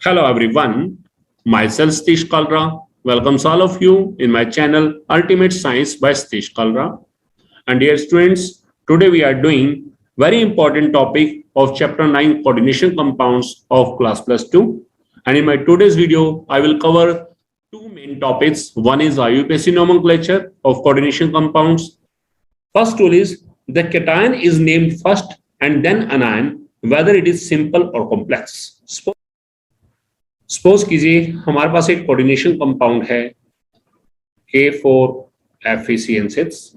Hello everyone, myself Satish Kalra welcomes all of you in my channel Ultimate Science by Satish Kalra. And dear students, today we are doing very important topic of chapter 9 coordination compounds of class plus 2. And in my today's video, I will cover two main topics. One is IUPAC nomenclature of coordination compounds. First rule is the cation is named first and then anion, whether it is simple or complex. Suppose कीजिए हमारे पास एक coordination compound है K4FeCN6।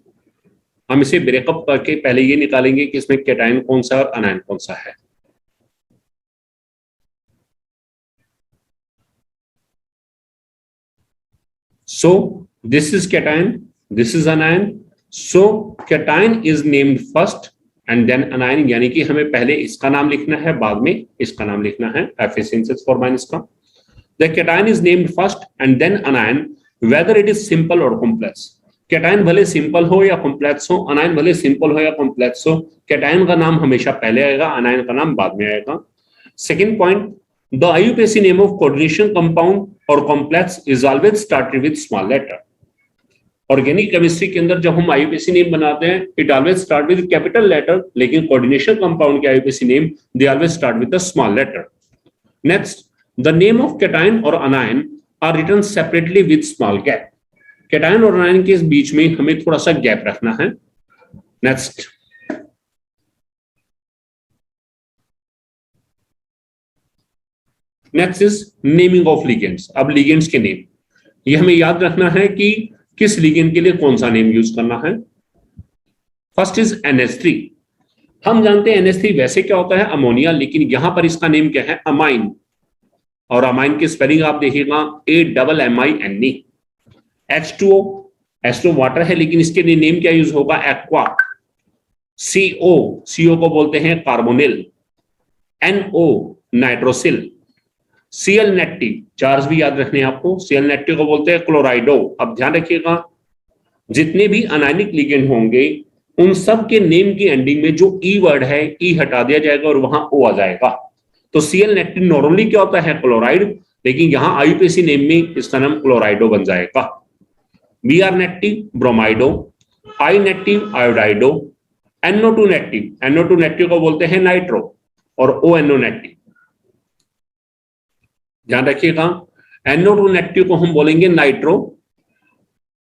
हम इसे breakup करके पहले ये निकालेंगे कि इसमें कैटायन कौन सा है और अनायन कौन सा है। So this is cation, this is anion. So cation is named first and then anion, यानी कि हमें पहले इसका नाम लिखना है, बाद में इसका नाम लिखना है FeCN6 फॉर इसका। The cation is named first and then anion, whether it is simple or complex. Cation भले simple हो या complex हो, anion भले simple हो या complex हो, cation का नाम हमेशा पहले आएगा, anion का नाम बाद में आएगा। Second point, the IUPAC name of coordination compound or complex is always started with small letter. Organic chemistry के अंदर जब हम IUPAC name बनाते हैं, it always start with capital letter, लेकिन coordination compound के IUPAC name, they always start with a small letter. Next, the name of cation or anion are written separately with small gap. cation और anion के बीच में हमें थोड़ा सा gap रखना है। Next, next is naming of ligands. अब ligands के नेम ये हमें याद रखना है कि किस लिगेंड के लिए कौन सा नेम यूज करना है। First is NH3। हम जानते हैं NH3 वैसे क्या होता है, अमोनिया, लेकिन यहां पर इसका नेम क्या है, अमाइन। और अमाइन की स्पेलिंग आप देखिएगा AMMINE। H2O वाटर है, लेकिन इसके लिए नेम क्या यूज होगा, एक्वा। CO को बोलते हैं carbonyl. NO nitrosyl. Cl negative, charge भी याद रखने आपको, Cl नेगेटिव को बोलते हैं क्लोराइडो। अब ध्यान रखिएगा, जितने भी अनायनिक लिगेंड होंगे उन सब के नेम की एंडिंग में जो ई वर्ड है, ई हटा दिया जाएगा और वहां O आ जाएगा। तो Cl नेगेटिव नॉर्मली क्या होता है, क्लोराइड, लेकिन यहां IUPAC नेम में इसका नाम क्लोराइडो बन जाएगा। Br negative bromido, I negative iodido, NO2 negative को बोलते हैं नाइट्रो और ONO नेगेटिव। ध्यान रखिएगा, NO2 नेगेटिव को हम बोलेंगे नाइट्रो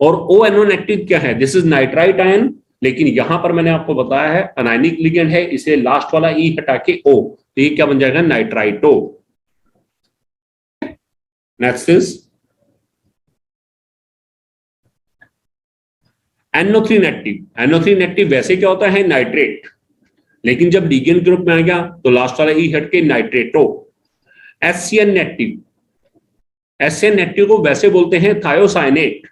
और ONO नेगेटिव क्या है, दिस इज नाइट्राइट आयन, लेकिन यहां पर मैंने आपको बताया है अनायनिक लिगेंड है, इसे लास्ट वाला ई हटा के O, तो ये क्या बन जाएगा, nitrito. Next is NO3 negative वैसे क्या होता है, नाइट्रेट, लेकिन जब लिगेंड ग्रुप में आ गया तो लास्ट वाला ई हट के नाइट्रेटो। HCN नेगेटिव को वैसे बोलते हैं थायोसाइनेट,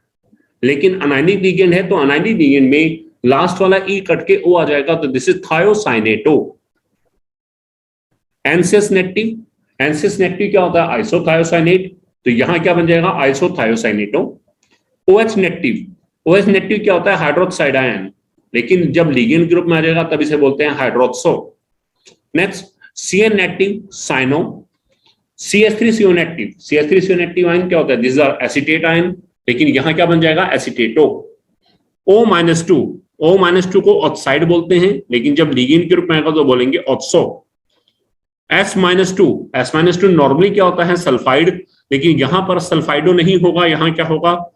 लेकिन अनायनिक लिगेंड है तो अनायनिक लिगेंड में लास्ट वाला ई कट के O आ जाएगा, तो this is thiocyanato. NCS negative क्या होता है, आइसोथायोसाइनेट, तो यहां क्या बन जाएगा, आइसोथायोसाइनेटो। OH नेगेटिव क्या होता है, हाइड्रोक्साइड आयन, लेकिन जब लिगेंड ग्रुप में आ जाएगा तब इसे बोलते हैं hydroxo. Next, CN negative cyano. CH3CO negative ion क्या होता है, दिस आर एसीटेट आयन, लेकिन यहां क्या बन जाएगा, एसीटेटो। O-2 को ऑक्साइड बोलते हैं, लेकिन जब लिगेंड ग्रुप में आएगा तो बोलेंगे ऑक्सो। S-2 नॉर्मली क्या होता है, सल्फाइड, लेकिन यहां पर सल्फाइडो नहीं होगा, यहां क्या होगा,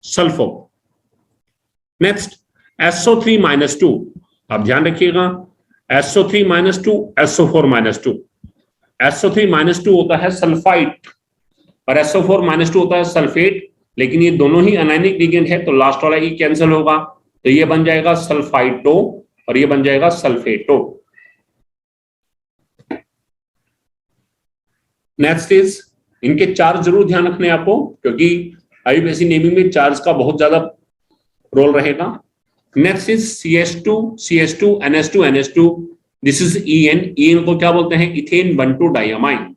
सल्फो। Next, SO3-2। अब ध्यान रखिएगा, SO3-2, SO4-2। SO3-2 होता है सल्फाइड और SO4-2 होता है सल्फेट, लेकिन ये दोनों ही अनायनिक लिगेंड है तो लास्ट वाला ही कैंसिल होगा, तो ये बन जाएगा सल्फाइटो और ये बन जाएगा सल्फेटो। नेक्स्ट इज, इनके चार्ज जरूर ध्यान रखने आपको, क्योंकि IUPAC नेमिंग में चार्ज का बहुत ज्यादा रोल रहेगा। Next is CH2 NH2 this is EN को क्या बोलते हैं, ethane 1,2 diamine.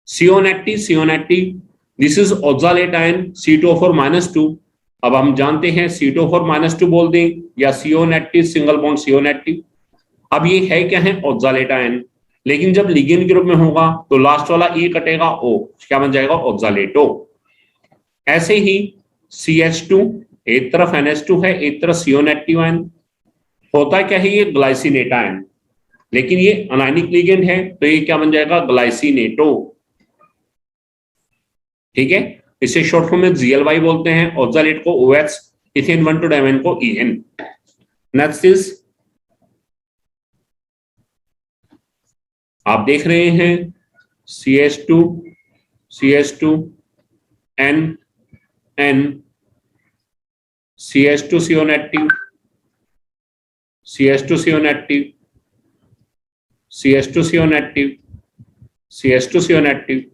CO negative this is oxalate ion, C2O4-2। अब हम जानते हैं C2O4-2 बोल दें या CO negative single bond CO negative. अब ये है क्या है, ऑक्सालेट आयन, लेकिन जब लिगेंड के रूप में होगा तो लास्ट वाला ई कटेगा, ओ क्या बन जाएगा, ऑक्सालेटो। ऐसे ही CH2 एक तरफ NH2 है, एक तरफ CO नेगेटिव आयन, होता क्या है ये ग्लाइसिनेट आयन, लेकिन ये अनायनिक लिगेंड है तो ये क्या बन जाएगा, ग्लाइसिनेटो। ठीक है, इसे शॉर्ट फॉर्म में GLY बोलते हैं, ऑक्सालेट को OH, इथेन 1 2 डाइमेन को EN। नेक्स्ट इज आप देख रहे हैं CH2 N N CH2 CO negative CH2 CO negative CH2 CO negative, CH2 CO negative.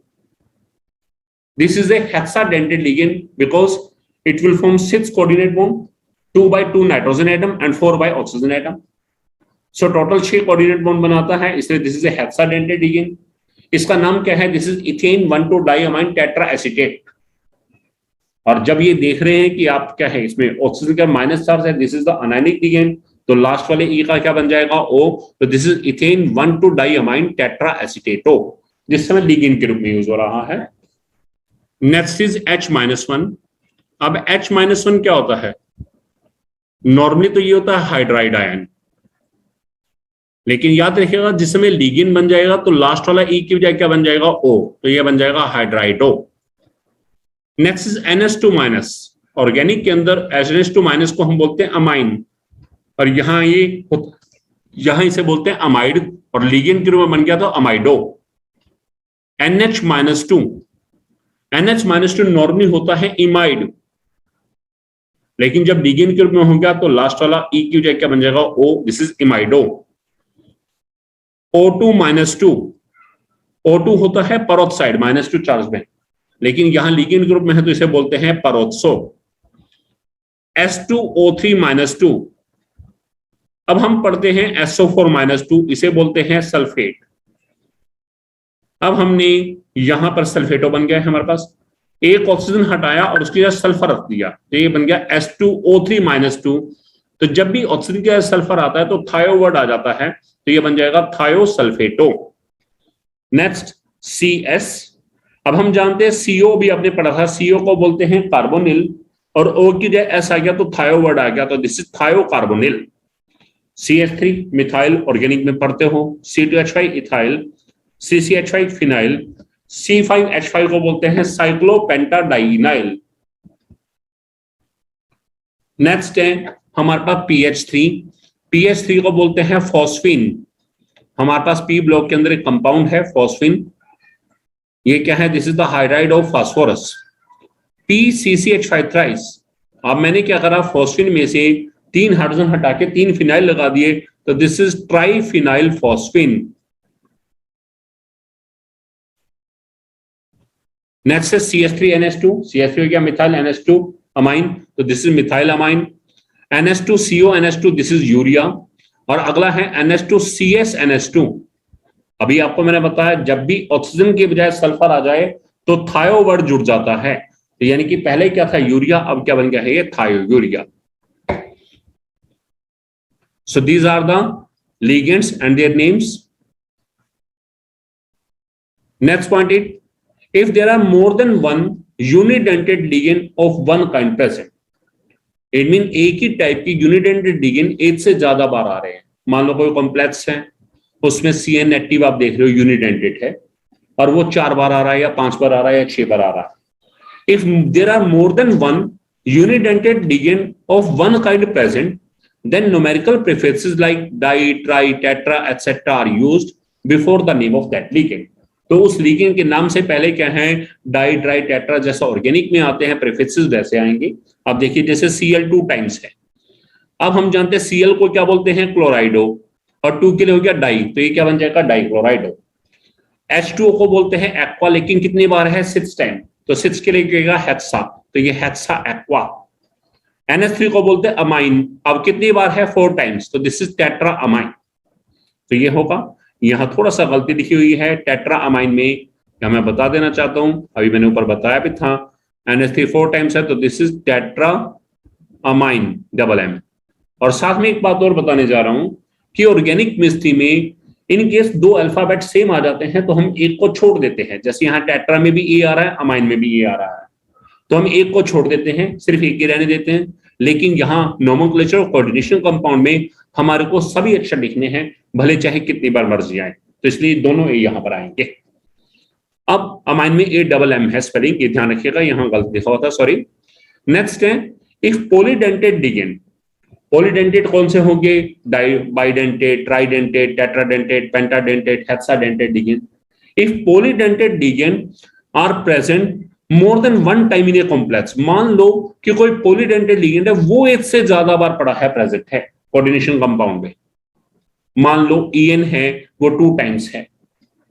This is a hexadentate ligand because it will form 6 coordinate bond, 2 by 2 nitrogen atom and 4 by oxygen atom. So total 6 coordinate bond बनाता है, इसलिए this is a hexadentate ligand. इसका नाम क्या है, this is ethane 1,2 diamine tetraacetate. और जब ये देख रहे हैं कि आप क्या है इसमें ऑक्सीजन का माइनस चार्ज है, this is the anionic ligand, तो लास्ट वाले ई का क्या बन जाएगा, ओ, तो दिस इज इथेन 1,2 डाइअमाइन टेट्राएसीटेटो, जिस समय लिगेंड के रूप में यूज हो रहा है। Next is H-1। अब H-1 क्या होता है, नॉर्मली तो ये होता है हाइड्राइड आयन, लेकिन याद रखिएगा जिस समय लिगेंड बन जाएगा तो लास्ट वाला ई की बजाय क्या बन जाएगा, ओ, तो ये बन जाएगा हाइड्राइडो। नेक्स्ट इज NH2-, ऑर्गेनिक के अंदर NH2- को हम बोलते हैं अमाइन, और यहां इसे बोलते हैं अमाइड, और लिगेंड के रूप में बन गया तो अमाइडो। NH-2 नॉर्मली होता है इमाइड, लेकिन जब लिगेंड के रूप में हो गया तो लास्ट वाला ई की बजाय क्या बन जाएगा, ओ, दिस इज इमाइडो। O2 होता है पेरोक्साइड -2 चार्ज में, लेकिन यहां लिगेंड ग्रुप में है तो इसे बोलते हैं पेरोक्सो। S2O3-2, अब हम पढ़ते हैं SO4-2, इसे बोलते हैं सल्फेट। अब हमने यहां पर सल्फेटो बन गया है, हमारे पास एक ऑक्सीजन हटाया और उसकी जगह सल्फर रख दिया, तो ये बन गया S2O3-2। तो जब भी ऑक्सीजन की जगह सल्फर आता है तो थायो वर्ड आ जाता है, तो ये बन जाएगा थायोसल्फेटो। नेक्स्ट CS, अब हम जानते हैं CO भी आपने पढ़ा था, CO को बोलते हैं कार्बोनिल, और O की जगह S आ गया तो थायो वर्ड आ गया, तो this is thiocarbonyl. CH3 methyl, organic में पढ़ते हो, C2H5 ethyl, CCH5 phenyl, C5H5 को बोलते हैं साइक्लोपेंटाडाइनाइल। नेक्स्ट है हमारे पास PH3 को बोलते हैं फॉस्फीन। हमारे पास P ब्लॉक के अंदर एक कंपाउंड है फॉस्फीन, ये क्या है, this is the hydride of phosphorus. PCCH5 thrice, अब मैंने क्या करा, फॉस्फीन में से 3 हाइड्रोजन हटा के 3 फिनाइल लगा दिए, तो this is triphenyl phosphine. Next है CH3NH2, CH3 हो गया मिथाइल, NH2 अमाइन, तो this is methyl amine. NH2CO this is urea, और अगला है NH2CS अभी आपको मैंने बताया जब भी ऑक्सीजन के बजाय सल्फर आ जाए तो थायो वर्ड जुड़ जाता है, तो यानी कि पहले क्या था यूरिया, अब क्या बन गया है, ये थायो urea. So these are the ligands and their names. Next point is, if there are more than one unidentate ligand of one kind present, it means एक ही टाइप की यूनिडेंटेड लिगेंड एक से ज्यादा बार आ रहे हैं। मान लो कोई कॉम्प्लेक्स है, उसमें CN एक्टिव आप देख रहे हो यूनिडेंटेड है, और वो 4 बार आ रहा है या 5 बार आ रहा है या 6 बार आ रहा है। If there are more than one unidentate ligand of one kind present, then numerical prefixes like di, tri, tetra, etc. are used before the name of that ligand. तो उस लिगेंड के नाम से पहले क्या है, डाई, ट्राई, टेट्रा, जैसा organic में आते हैं प्रीफिक्सेस वैसे आएंगे। अब देखिए जैसे Cl2 टाइम्स है, अब हम जानते हैं Cl को क्या बोलते हैं, क्लोराइडो, और 2 के लिए हो गया डाई, तो ये क्या बन जाएगा, डाइक्लोराइडो। H2O को बोलते हैं एक्वा, लेकिन कितनी बार है, 6 टाइम, तो 6 के लिए क्या हेक्सा, तो ये हेक्सा एक्वा। NH3 को बोलते हैं अमाइन, अब कितनी बार है, 4 टाइम्स, तो दिस इज टेट्रा अमाइन। तो ये होगा, यहां थोड़ा सा गलती लिखी हुई है टेट्रा अमाइन में, क्या मैं बता देना चाहता हूं, अभी मैंने ऊपर बताया भी था, NH3 4 टाइम्स है, तो this is tetra amine double M। और साथ में एक बात और बताने जा रहा हूं कि ऑर्गेनिक केमिस्ट्री में इन केस दो अल्फाबेट सेम आ जाते हैं तो हम एक को छोड़ देते हैं, जैसे यहाँ टेट्रा में भी ए आ रहा है, अमाइन में भी ए आ रहा है, तो हम एक को छोड़ देते हैं, सिर्फ एक ही रहने देते हैं। लेकिन यहाँ नोमेनक्लेचर और कोऑर्डिनेशन कंपाउंड में हमारे को सभी अक्षर लिखने हैं, भले चाहे कितनी बार मर्जी आए, तो इसलिए दोनों ए यहाँ पर आएंगे। अब अमाइन में ए डबल एम है स्पेलिंग, ये ध्यान रखिएगा, यहाँ गलत लिखा होता है, सॉरी। नेक्स्ट है एक पॉलीडेंटेड लिगेंड। पॉलीडेंटेड कौन से होंगे? Bidentate, tridentate, tetradentate, pentadentate, hexadentate ligand. If polydentate ligand are present more than one time in a complex, मान लो कि कोई पॉलीडेंटेड लिगेंड है, वो एक से ज्यादा बार पड़ा है, प्रेजेंट है कोऑर्डिनेशन कंपाउंड में। मान लो EN है वो 2 टाइम्स है,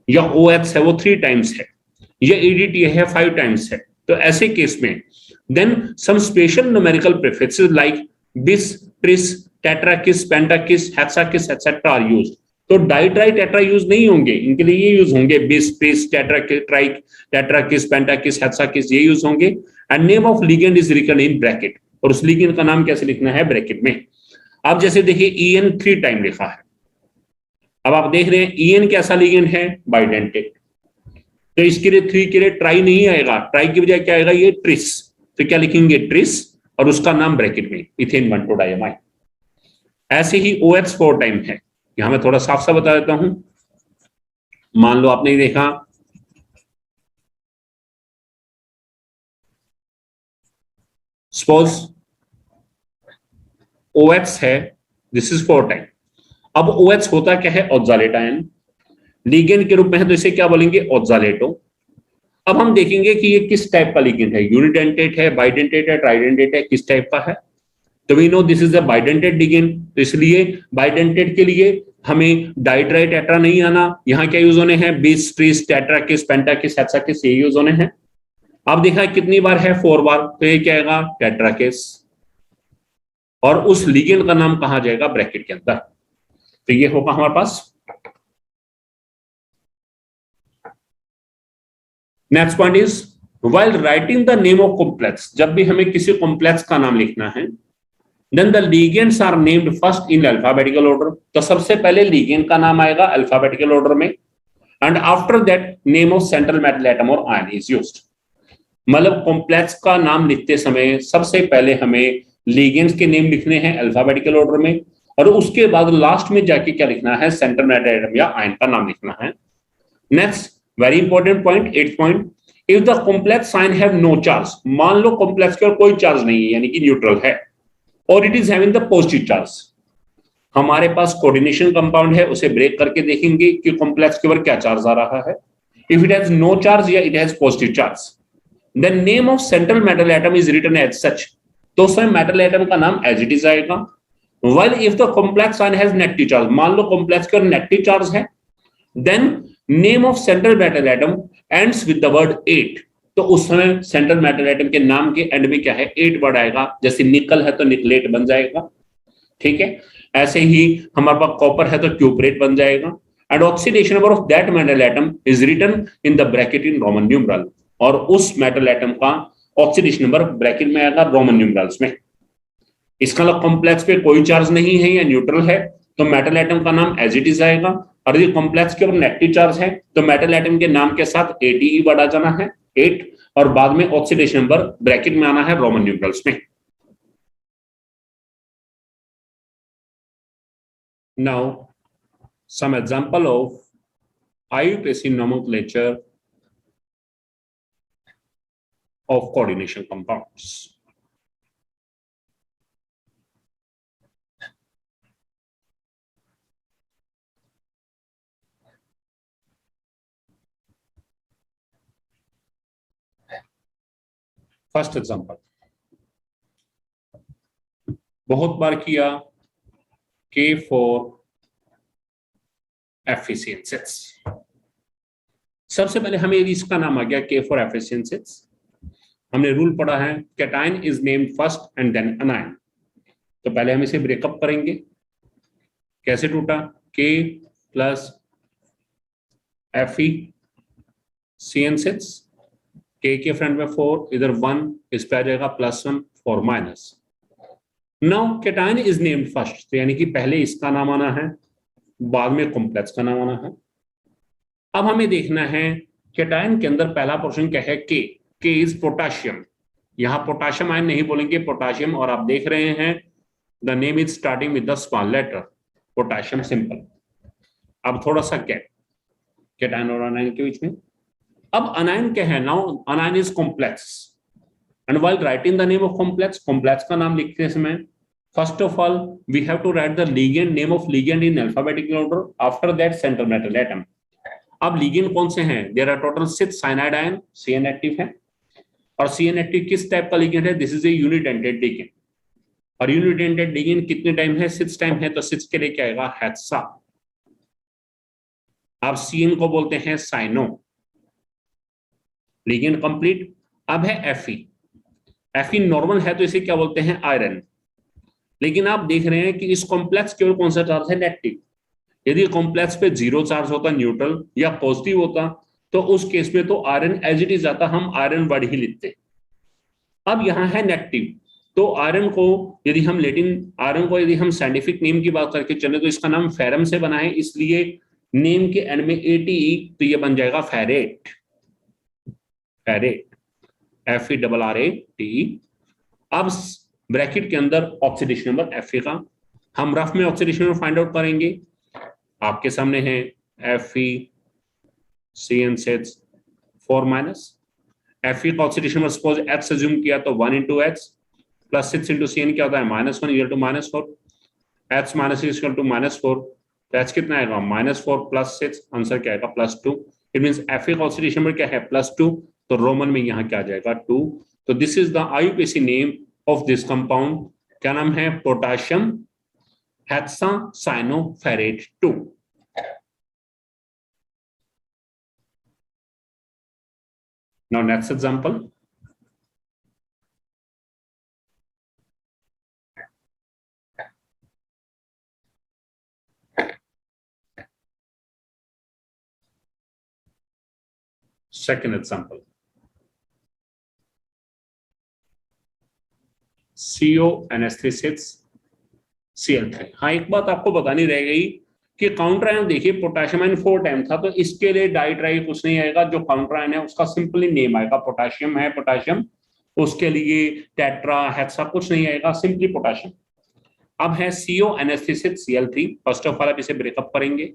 या OH है वो 3 टाइम्स है, या EDTA है 5 टाइम्स है, तो ऐसे केस में then some special numerical prefixes like bis, tris, tetrakis, pentakis, hexakis etc. Are used. तो डाई ट्राई टेट्रा यूज नहीं होंगे, इनके लिए ये यूज होंगे bis, tris, tetrakic, tetrakis, pentakis, hexakis, ये यूज होंगे। And name of ligand is written in bracket, और उस लिगेंड का नाम कैसे लिखना है? ब्रैकेट में। अब जैसे देखिए EN 3 टाइम लिखा है, अब आप देख रहे हैं EN कैसा लिगेंड है? बाइडेंटेड, तो इसके लिए 3 के लिए ट्राई नहीं आएगा, ट्राई की बजाय क्या आएगा? ये ट्रिस, तो क्या लिखेंगे? ट्रिस, और उसका नाम ब्रैकेट में इथेन 1,2-डाइअमाइन। ऐसे ही OH 4 टाइम है, यहां मैं थोड़ा साफ सा बता देता हूं। मान लो आपने देखा सपोज OH है, दिस इज 4 टाइम। अब OH होता क्या है? ऑक्सालेट आयन, लिगेंड के रूप में है, तो इसे क्या बोलेंगे? ऑक्सालेटो। अब हम देखेंगे कि ये किस टाइप का लिगेंड है, यूनिडेंटेट है, बाइडेंटेट है, ट्राइडेंटेट है, किस टाइप का है। तो we know this is a bidentate ligand, तो इसलिए बाइडेंटेड के लिए हमें डाइट्राई टेट्रा नहीं आना, यहाँ क्या यूज होने हैं? bis, tris, tetrakis, pentakis, hexakis, ये यूज होने हैं। अब देखा कितनी बार है? 4 बार, तो ये क्या आएगा? टेट्राकिस, और उस लिगेंड का नाम कहा जाएगा? ब्रैकेट के अंदर। तो ये होगा हमारे पास। Next point is while writing the name of complex, जब भी हमें किसी कॉम्प्लेक्स का नाम लिखना है, then the ligands are named first in alphabetical order, तो सबसे पहले लिगेंड का नाम आएगा अल्फाबेटिकल ऑर्डर में, and after that name of central metal atom or ion is used। मतलब कॉम्प्लेक्स का नाम लिखते समय सबसे पहले हमें लिगेंड्स के नेम लिखने हैं अल्फाबेटिकल ऑर्डर में, और उसके बाद लास्ट में जाके क्या लिखना है? सेंट्रल मेटल एटम या आयन का नाम लिखना है। Next very important point, 8th point, if the complex sign have no charge, मान लो कॉम्प्लेक्स के ऊपर कोई चार्ज नहीं है, यानी कि न्यूट्रल है, और it is having the positive charge. हमारे पास कोऑर्डिनेशन कंपाउंड है, उसे ब्रेक करके देखेंगे कि कॉम्प्लेक्स के ऊपर क्या चार्ज आ रहा है। If it has no charge या it has positive charge, then name of central metal atom is written as such, तो उसमें मेटल एटम का नाम एज इट इज आएगा। While if the complex ion has negative charge, मान लो complex के ऊपर नेगेटिव चार्ज है, then name of central metal atom ends with the word 8, तो उस समय सेंट्रल मेटल एटम के नाम के एंड में क्या है? 8 वर्ड आएगा। जैसे निकल है तो निकलेट बन जाएगा, ठीक है। ऐसे ही हमारे पास कॉपर है तो क्यूपरेट बन जाएगा। And oxidation number of that metal atom is written in the bracket in Roman numeral, और उस मेटल एटम का ऑक्सीडेशन नंबर ब्रैकेट में आएगा रोमन न्यूमरल्स में। इसका मतलब कॉम्प्लेक्स पे कोई चार्ज नहीं है या न्यूट्रल है, तो मेटल एटम का नाम एज इट इज आएगा। और यदि कॉम्प्लेक्स के ऊपर नेगेटिव चार्ज है तो मेटल एटम के नाम के साथ 8 बढ़ा जाना है, 8, और बाद में ऑक्सीडेशन नंबर ब्रैकेट में आना है रोमन न्यूमरल्स में। Now some example of IUPAC nomenclature of coordination compounds. First example बहुत बार किया, K4 एफिशिएंसीज। सबसे पहले हमें इसका नाम आ गया K4 एफिशिएंसीज। हमने रूल पढ़ा है cation is named first and then anion, तो पहले हम इसे ब्रेकअप करेंगे। कैसे टूटा? K प्लस एफिशिएंसीज, K के फ्रंट में 4, इधर 1, इस पे आ जाएगा +1, 4 minus. Now cation is named first, तो यानी कि पहले इसका नाम आना है, बाद में कॉम्प्लेक्स का नाम आना है। अब हमें देखना है कैटायन के अंदर पहला पोर्शन क्या है, के इज पोटाशियम। यहां पोटाशियम आयन नहीं बोलेंगे, पोटाशियम, और आप देख रहे हैं the name is starting with the small letter potassium, simple. अब थोड़ा सा गैप कैटायन और अनायन के बीच में। अब अनायन क्या है, now anion is complex, and while writing the name of complex, complex का नाम लिखते समय first of all we have to write the ligand, name of ligand in alphabetical order, after that central metal atom. अब ligand कौन से हैं, there are total 6 cyanide ion, CN active है, और CN एक्टिव किस टाइप का ligand है, this is a unidentate ligand, और यूनिडेंटेड लिगेंड कितने टाइम है, 6 टाइम है, तो 6 के लिए क्या आएगा, हेक्सा। अब CN को बोलते हैं साइनो, लिगेंड कंप्लीट। अब है Fe नॉर्मल है तो इसे क्या बोलते हैं, आयरन। लेकिन आप देख रहे हैं कि इस कॉम्प्लेक्स केवल कौन सा चार्ज है, नेगेटिव। यदि कॉम्प्लेक्स पे 0 चार्ज होता, न्यूट्रल या पॉजिटिव होता, तो उस केस में तो आयरन एज इट इज आता, हम आयरन वर्ड ही लिखते। अब यहां है नेगेटिव, तो आयरन को यदि हम यदि हम साइंटिफिक नेम की बात करके चले तो इसका नाम फेरम से बना है, इसलिए नेम के एंड में ATE, तो ये बन जाएगा फेरेट, FeRrATE। अब ब्रैकेट के अंदर ऑक्सीडेशन नंबर Fa का, हम रफ में ऑक्सीडेशन नंबर फाइंड आउट करेंगे, आपके सामने है FeCN6 4-। Fe का oxidation number suppose H assume किया तो 1 into H plus 6 into CN क्या होता है, -1 equal to -4, H minus equal to -4, तो H कितना आएगा, -4 प्लस 6, आंसर क्या आएगा, +2। इट मींस Fe का ऑक्सीडेशन नंबर क्या है, +2, तो रोमन में यहाँ क्या आ जाएगा, 2। तो this is the IUPAC name of this compound, क्या नाम है, potassium hexacyanoferrate 2। Now next example. Second example. CONH3CH Cl3। हाँ, एक बात आपको बतानी रह गई कि काउंटर आयन देखिए, पोटाशियम आयन 4 टाइम था, तो इसके लिए डाइट्राई कुछ नहीं आएगा, जो काउंटर आयन है उसका सिंपली नेम आएगा, पोटाशियम है पोटाशियम, उसके लिए टेट्रा हेक्सा कुछ नहीं आएगा, सिंपली पोटाशियम। अब है CONH3CH Cl3, first of all आप इसे ब्रेकअप करेंगे,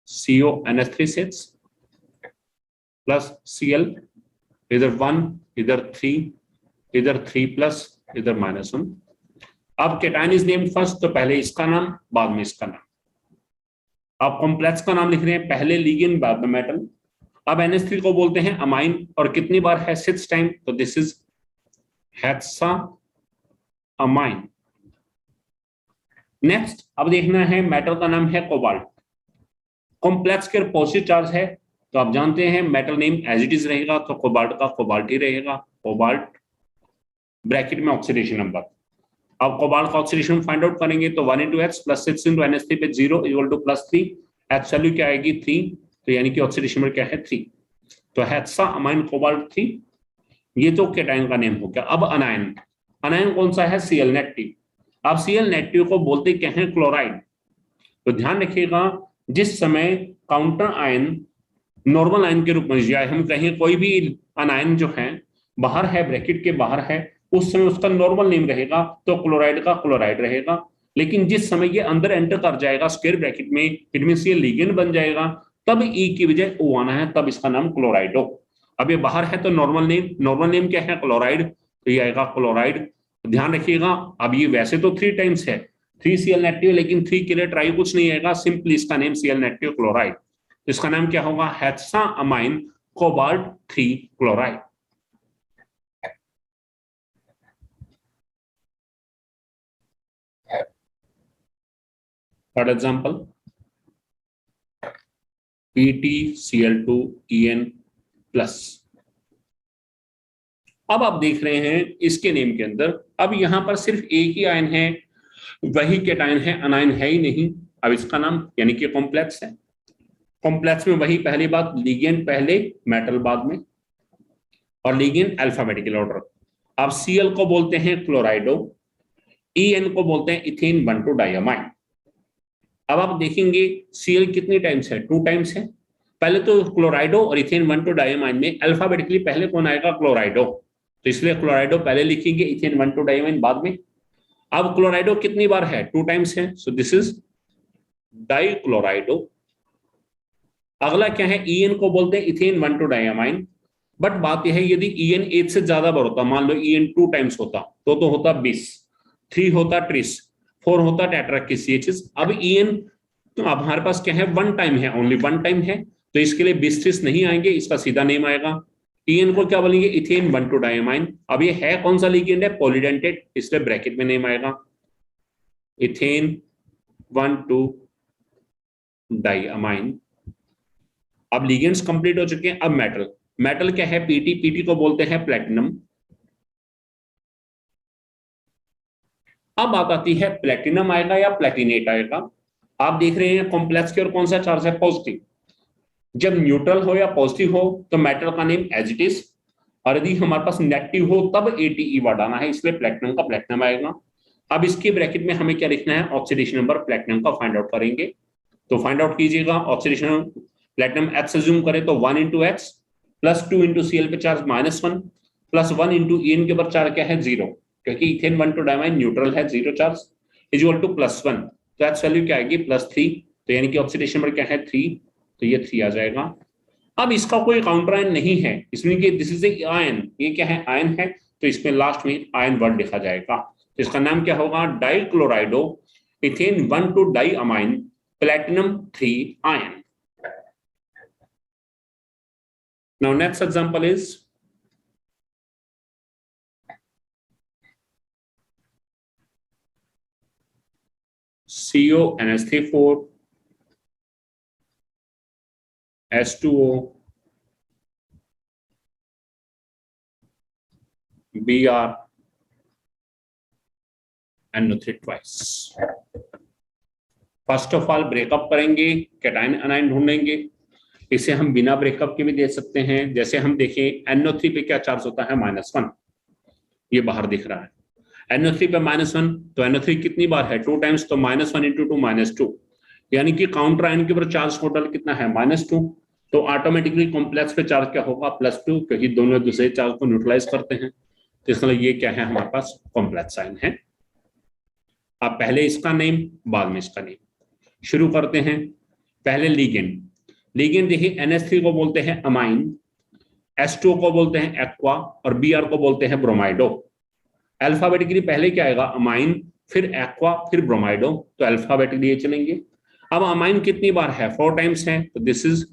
CONH3CH प्लस Cl, इधर 1 इधर 3, इधर 3 प्लस इधर -1। अब कैटायन इज नेम फर्स्ट, तो पहले इसका नाम बाद में इसका नाम। अब कॉम्प्लेक्स का नाम लिख रहे हैं, पहले लिगेंड बाद में मेटल। अब NH3 को बोलते हैं अमाइन, और कितनी बार है, 6 टाइम, तो this is hexaammine. Next अब देखना है मेटल का नाम है कोबाल्ट, कॉम्प्लेक्स के पॉजिटिव चार्ज है, तो आप जानते हैं metal name as it is रहेगा, तो कोबाल्ट का कोबाल्ट ही रहेगा, कोबाल्ट, ब्रैकेट में ऑक्सीडेशन नंबर। अब कोबाल्ट का ऑक्सीडेशन फाइंड आउट करेंगे तो 1 into H plus 6 into NH3 पे 0 इक्वल टू +3, H वैल्यू क्या आएगी, 3, तो यानी कि ऑक्सीडेशन नंबर क्या है, 3, तो हेक्सा अमाइन कोबाल्ट 3। ये तो कैटायन का नेम हो गया। अब अनायन, अनायन कौन सा है, Cl नेगेटिव। अब Cl नेगेटिव को बोलते क्या है, क्लोराइड। तो ध्यान रखिएगा, जिस समय काउंटर आयन नॉर्मल आयन के रूप में, या हम कहें कोई भी अनायन जो है बाहर है, ब्रैकेट के बाहर है, उस समय उसका नॉर्मल नेम रहेगा तो क्लोराइड का क्लोराइड रहेगा। लेकिन जिस समय ये अंदर एंटर कर जाएगा स्क्वायर ब्रैकेट में, इट मींस ये लिगेंड बन जाएगा, तब ई की बजाय ओ आना है, तब इसका नाम क्लोराइड हो। अब ये बाहर है तो नॉर्मल नेम क्या है, क्लोराइड, तो ये आएगा क्लोराइड। ध्यान रखिएगा, अब ये वैसे तो 3 टाइम्स है, 3Cl नेगेटिव, लेकिन 3 के लिए ट्राई कुछ नहीं आएगा, सिंपली इसका नेम Cl नेगेटिव क्लोराइड, इसका नाम क्या होगा, hexa amine cobalt 3 chloride. Third example, PtCl2En plus. अब आप देख रहे हैं इसके नेम के अंदर, अब यहां पर सिर्फ एक ही आयन है, वही कैटायन है, अनायन है ही नहीं। अब इसका नाम यानी कि कॉम्प्लेक्स है, कॉम्प्लेक्स में वही पहली बात, लिगेंड पहले मेटल बाद में, और लिगेंड अल्फाबेटिकल ऑर्डर। अब Cl को बोलते हैं क्लोराइडो, En को बोलते हैं इथेन 1,2-डाइअमाइन। अब आप देखेंगे Cl कितनी टाइम्स है, 2 टाइम्स है। पहले तो क्लोराइडो और इथेन 1 2 डाइमाइन में अल्फाबेटिकली पहले कौन आएगा, क्लोराइडो, तो इसलिए क्लोराइडो पहले लिखेंगे, इथेन 1 2 डाइमाइन बाद में। अब क्लोराइडो कितनी बार है, 2 टाइम्स है, सो दिस इज डाइक्लोराइडो। अगला क्या है, ईएन को बोलते हैं इथेन 1 2 डाइमाइन। बट बात यह है यदि ईएन 8 से ज्यादा बार होता, मान लो ईएन 2 टाइम्स होता तो होता 20, 3 होता ट्रिस, 4 होता टेट्राकिस। अब ईएन तो अब हमारे पास क्या है, 1 टाइम है, ओनली 1 टाइम है, तो इसके लिए 20 ट्रिस नहीं आएंगे, इसका सीधा नेम आएगा। ईएन को क्या बोलेंगे, इथेन 1 2 डाइमाइन। अब ये है कौन सा लिगेंड है, पॉलीडेंटेड, इसलिए ब्रैकेट में नेम आएगा इथेन 1 2 डाइमाइन। अब लिगेंड्स कंप्लीट हो चुके हैं। अब मेटल, मेटल क्या है, पीटी, पीटी को बोलते हैं प्लेटिनम। अब बात आती है प्लेटिनम आएगा या प्लेटिनेट आएगा। आप देख रहे हैं कॉम्प्लेक्स की ओर कौन सा चार्ज है, पॉजिटिव। जब न्यूट्रल हो या पॉजिटिव हो तो मेटल का नेम एज इट इज, और यदि हमारे पास नेगेटिव हो तब एटीई वर्ड आना है, इसलिए प्लेटिनम का प्लेटिनम आएगा। अब इसके ब्रैकेट में हमें क्या लिखना है, ऑक्सीडेशन नंबर प्लेटिनम का फाइंड आउट करेंगे। तो फाइंड आउट कीजिएगा, ऑक्सीडेशन प्लेटिनम एक्स अज्यूम करें तो 1 into X plus 2 into C L पे चार्ज -1 प्लस 1 इंटू ईएन के ऊपर चार्ज क्या है, 0, क्योंकि इथेन 1 2 डाइमाइन न्यूट्रल है, 0 चार्ज, इक्वल टू +1, तो एक्स वैल्यू क्या आएगी, +3, तो यानी कि ऑक्सीडेशन नंबर क्या है 3, तो ये 3 आ जाएगा। अब इसका कोई काउंटर आयन नहीं है, इसमें कि दिस इज ए आयन, ये क्या है, आयन है, तो इसमें लास्ट में आयन वर्ड लिखा जाएगा, तो इसका नाम क्या होगा, dichlorido ethane 1 2 diamine platinum 3 ion. Now next example is CONH3 4 H2O Br NO3 twice। First of all breakup करेंगे, कैटायन अनायन ढूंढेंगे। इसे हम बिना ब्रेकअप के भी दे सकते हैं, जैसे हम देखें NO3 पे क्या चार्ज होता है, -1, ये बाहर दिख रहा है। NO3 पे -1, तो NO3 कितनी बार है, 2 टाइम्स, तो -1 इंटू 2 -2, यानी कि काउंटर आयन के ऊपर चार्ज टोटल कितना है, -2, तो ऑटोमेटिकली कॉम्प्लेक्स पे चार्ज क्या होगा, +2, क्योंकि दोनों दूसरे चार्ज को न्यूट्रलाइज करते हैं, तो इसका ये क्या है, हमारे पास कॉम्प्लेक्स आयन है। अब पहले इसका नेम, बाद में इसका नेम। शुरू करते हैं, पहले लीगेंड। लीगेंड देखिए, NH3 को बोलते हैं अमाइन, H2O को बोलते हैं एक्वा, और Br को बोलते हैं ब्रोमाइडो। अल्फाबेटिकली पहले क्या आएगा, अमाइन, फिर एक्वा, फिर ब्रोमाइडो, तो अल्फाबेटिकली ये चलेंगे। अब अमाइन कितनी बार है, 4 टाइम्स है, तो दिस इज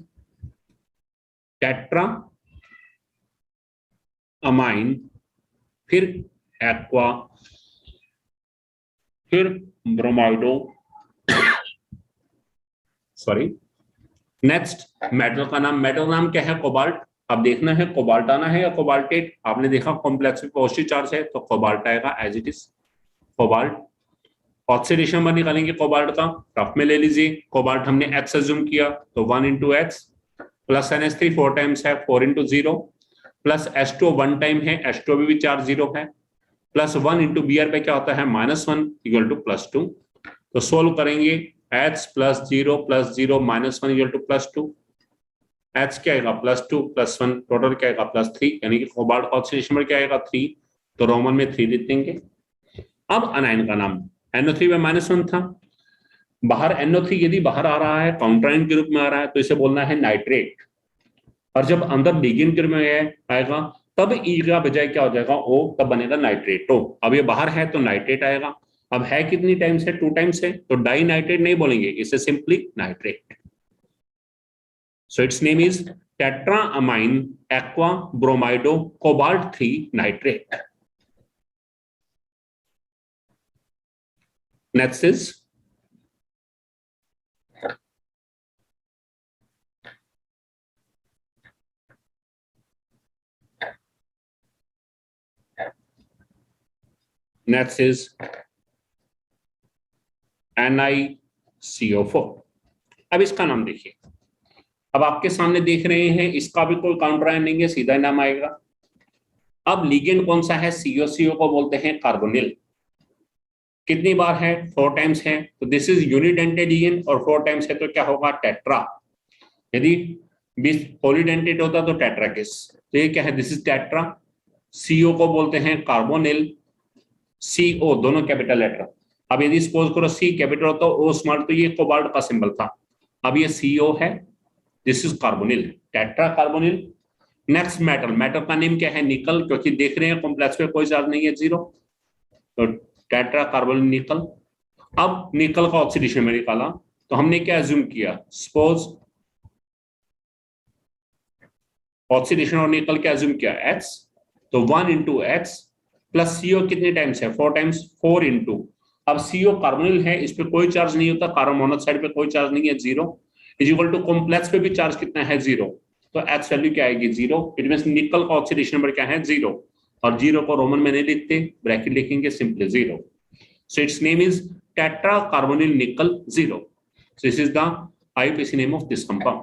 टेट्रा अमाइन, फिर एक्वा, फिर ब्रोमाइडो, सॉरी। नेक्स्ट मेटल का नाम, मेटल नाम क्या है, कोबाल्ट। अब देखना है कोबाल्ट आना है या कोबाल्टेट। आपने देखा कॉम्प्लेक्स में पॉजिटिव चार्ज है, तो कोबाल्ट आएगा as it is, cobalt. Oxidation number निकालेंगे कोबाल्ट का, रफ में ले लीजिए। कोबाल्ट हमने एक्स अज्यूम किया, तो 1 into X plus NH3 4 times है, 4 इंटू 0 प्लस H2O 1 टाइम है, H2O भी चार्ज 0 है, प्लस 1 इंटू Br पे क्या होता है, -1 इक्वल टू +2, तो सोल्व करेंगे, H plus 0 plus 0 -1 equal to +2, H क्या आएगा, +2 + 1 टोटल क्या आएगा, +3, यानी कि कोबाल्ट ऑक्सीडेशन नंबर क्या आएगा, 3, तो रोमन में 3 लिख देंगे। अब अनायन का नाम, NO3 में -1 था, बाहर NO3 यदि बाहर आ रहा है, काउंटर आयन के रूप में आ रहा है, तो इसे बोलना है नाइट्रेट, और जब अंदर लिगेंड के रूप में आएगा तब ई का बजाय क्या हो जाएगा, O, तब बनेगा नाइट्रेटो। अब ये बाहर है तो नाइट्रेट आएगा। अब है कितनी टाइम्स है, 2 टाइम्स है, तो डाई नाइट्रेट नहीं बोलेंगे, इसे simply nitrate. So it's name is tetraammine aqua bromido cobalt 3 nitrate. Next is NiCO4। अब इसका नाम देखिए, अब आपके सामने देख रहे हैं, इसका भी कोई काउंटर आयन नहीं है, सीधा नाम आएगा। अब लिगेंड कौन सा है, COCO को बोलते हैं कार्बोनिल। कितनी बार है? 4 टाइम्स है, तो दिस इज यूनिडेंटेडियन, और 4 टाइम्स है तो क्या होगा? टेट्रा। यदि पॉलीडेंटेट होता तो टेट्राकिस। तो ये क्या है? This is tetra. सीओ को बोलते हैं कार्बोनिल, सीओ दोनों कैपिटल लेटर। अब यदि सपोज करो सी कैपिटल होता ओ स्मॉल, तो ये कोबाल्ट का सिंबल था, अब ये सीओ है, this is carbonyl, tetra carbonyl. Next metal, metal का नेम क्या है? निकल, क्योंकि देख रहे हैं कॉम्प्लेक्स पे कोई चार्ज नहीं है, 0, तो टेट्रा कार्बोनिल निकल। अब निकल का ऑक्सीडेशन में निकाला, तो हमने क्या एज्यूम किया? सपोज ऑक्सीडेशन और निकल क्या एज्यूम किया? X, तो 1 इंटू एक्स प्लस सीओ कितने टाइम्स है? 4 टाइम्स, 4 इंटू, अब सीओ कार्बोनिल है, इस पे कोई चार्ज नहीं होता, कार्बन मोनोऑक्साइड पे कोई चार्ज नहीं है, 0, इज इक्वल टू कॉम्प्लेक्स पे भी चार्ज कितना है? 0, तो एक्स वैल्यू क्या आएगी? 0। इट मींस निकल का ऑक्सीडेशन नंबर क्या है? 0, और 0 को रोमन में नहीं लिखते, ब्रैकेट लिखेंगे, simply 0। So it's name is tetra carbonyl निकल 0। सो this is the IUPAC name of this compound,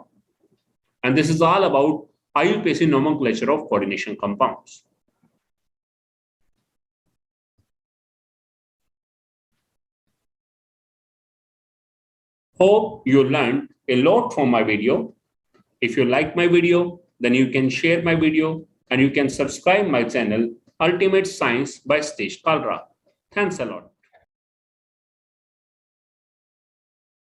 and this is all about IUPAC nomenclature of coordination compounds. Hope you learned a lot from my video. If you like my video, then you can share my video and you can subscribe my channel Ultimate Science by Satish Kalra. Thanks a lot.